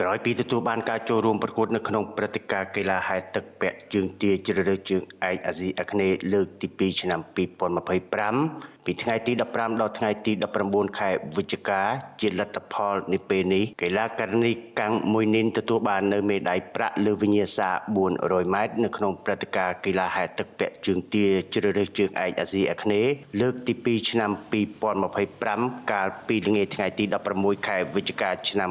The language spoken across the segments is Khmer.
ក្រោយពីទទួលបានការចូលរួមប្រកួតនៅក្នុងព្រឹត្តិការណ៍កីឡាហែលទឹកពាក់ជើងទាជ្រើសរើសជើងឯកអាស៊ីអាគ្នេយ៍លើកទី2ឆ្នាំ2025ពីថ្ងៃទី15ដល់ថ្ងៃទី19ខែវិច្ឆិកាជាលទ្ធផលនាពេលនេះកីឡាករនីកាំងមួយនីនទទួលបាននៅមេដាយប្រាក់លើវិញ្ញាសា400ម៉ែត្រនៅក្នុងព្រឹត្តិការណ៍កីឡាហែលទឹកពាក់ជើងទាជ្រើសរើសជើងឯកអាស៊ីអាគ្នេយ៍លើកទី2ឆ្នាំ2025កាលពីល្ងាចថ្ងៃទី16ខែវិច្ឆិកាឆ្នាំ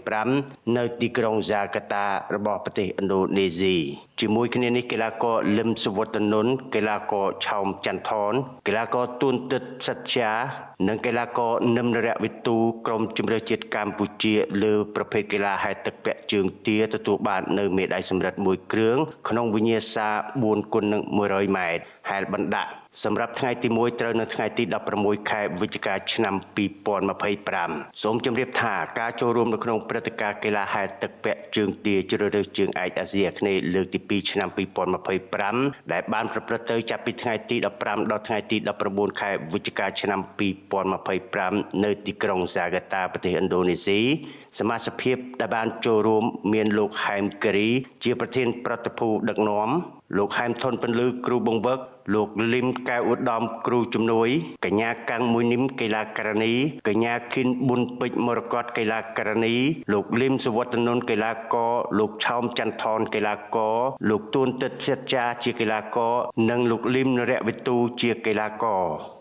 2025នៅទីក្រុងហ្សាកាតារបស់ប្រទេសឥណ្ឌូនេស៊ីជាមួយគ្នានេះកីឡាករលឹមសុវត្ថិនុនកីឡាករឆោមចន្ទថនកីឡាករទួនទឹកសច្ចានិងកីឡាករនឹមនរៈវិទូក្រុមជម្រើសជាតិកម្ពុជាលើប្រភេទកីឡាហែលទឹកពាក់ជើងទាទទួលបាននៅមេដាយសំរឹទ្ធ1គ្រឿងក្នុងវិញ្ញាសា4x100ម៉ែត្រហែលបណ្ដាក់សម្រាប់ថ្ងៃទី1ត្រូវនៅថ្ងៃទី16ខែវិច្ឆិកាឆ្នាំ2025សូមជម្រាបថាការចូលរួមនៅក្នុងព្រឹត្តិការណ៍កីឡាហែលទឹកពាក់ជើងទាជ្រើសរើសជើងឯកអាស៊ីអាគ្នេយ៍លើកទី2ឆ្នាំ2025ដែលបានប្រព្រឹត្តទៅចាប់ពីថ្ងៃទី15ដល់ថ្ងៃទី19ខែវិច្ឆិកាឆ្នាំ2025នៅទីក្រុងហ្សាកាតាប្រទេសឥណ្ឌូនេស៊ីសមាជិកភាពដែលបានចូលរួមមានលោកហែមការីជាប្រធានប្រតិភូដឹកនាំលោកហែមថនពន្លឺគ្រូបង្វឹកលោកលឹមកៅឧត្តមគ្រូជំនួយកញ្ញាកាំងមួយនីមកីឡាករនីកញ្ញាឃីនប៊ុនពេជ្រមរកតកីឡាករនីលោកលឹមសុវត្ថិនុនកីឡាករលោកឆោមចន្ទថនកីឡាករលោកទួនទឹកសច្ចាជាកីឡាករនិងលោកលឹមនរៈវិទូជាកីឡាករ